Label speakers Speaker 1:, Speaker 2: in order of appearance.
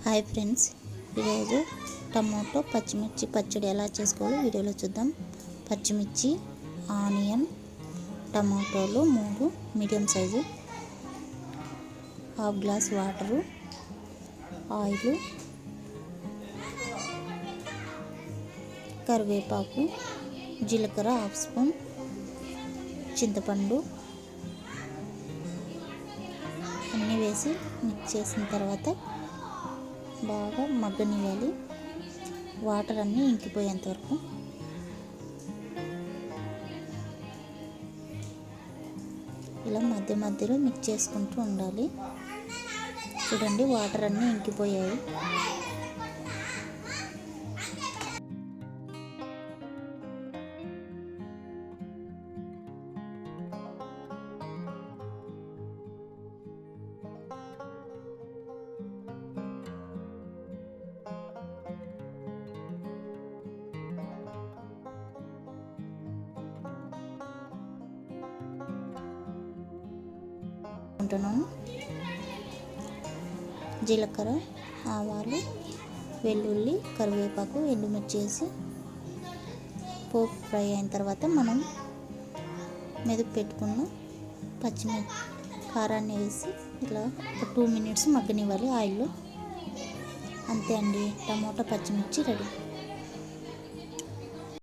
Speaker 1: Hi friends, ఈరోజు tomato పచ్చిమిర్చి పచ్చడి ఎలా చేసుకోవాలో వీడియోలో చూద్దాం. పచ్చిమిర్చి, ఆనియన్, టమాటోలు 3 medium size, half glass water, oil, కరివేపాకు, జీలకర్ర హాఫ్ స్పూన్, చింతపండు అన్నీ వేసి మిక్స్ చేసిన తర్వాత బాగా మగ్గనివ్వాలి. వాటర్ అన్నీ ఇంకిపోయేంత వరకు. ఇలా మధ్య మధ్యలో మిక్స్ చేసుకుంటూ ఉండాలి. చూడండి, వాటర్ అన్నీ ఇంకిపోయాయి. జీలకర్ర, ఆవాలు, వెల్లుల్లి, కరివేపాకు, ఎండుమిర్చి వేసి పోపు ఫ్రై అయిన తర్వాత మనం మెదుపు పెట్టుకున్న పచ్చిమిర్చి కారాన్ని వేసి ఇలా ఒక 2 మినిట్స్ మగ్గనివ్వాలి ఆయిల్లో. అంతే అండి, టమాటా పచ్చిమిర్చి రెడీ.